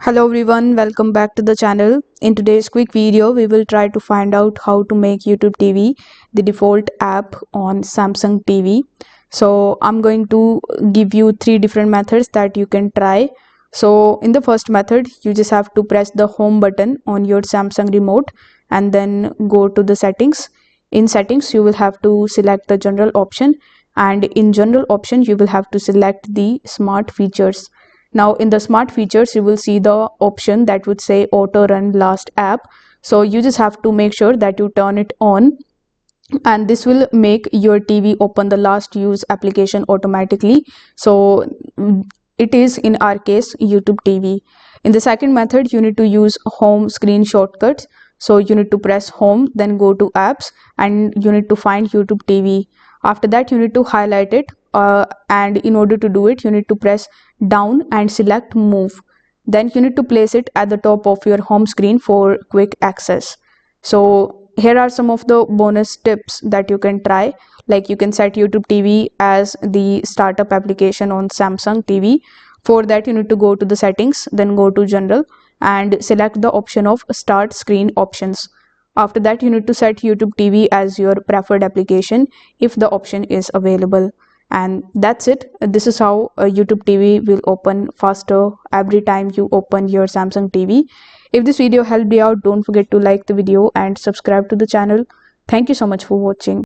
Hello everyone, welcome back to the channel. In today's quick video, we will try to find out how to make YouTube TV the default app on Samsung TV. So I'm going to give you three different methods that you can try. So in the first method, you just have to press the home button on your Samsung remote and then go to the settings. In settings, you will have to select the general option, and in general option, you will have to select the smart features. Now in the smart features, you will see the option that would say auto run last app. So you just have to make sure that you turn it on, and this will make your TV open the last use application automatically. So it is in our case YouTube TV. In the second method, you need to use home screen shortcuts. So you need to press home, then go to apps, and you need to find YouTube TV. After that, you need to highlight it, and in order to do it, you need to press down and select move. Then you need to place it at the top of your home screen for quick access. So here are some of the bonus tips that you can try. Like, you can set YouTube TV as the startup application on Samsung TV. For that, you need to go to the settings, then go to general and select the option of start screen options. After that, you need to set YouTube TV as your preferred application if the option is available. And that's it. This is how YouTube TV will open faster every time you open your Samsung TV. If this video helped you out, don't forget to like the video and subscribe to the channel. Thank you so much for watching.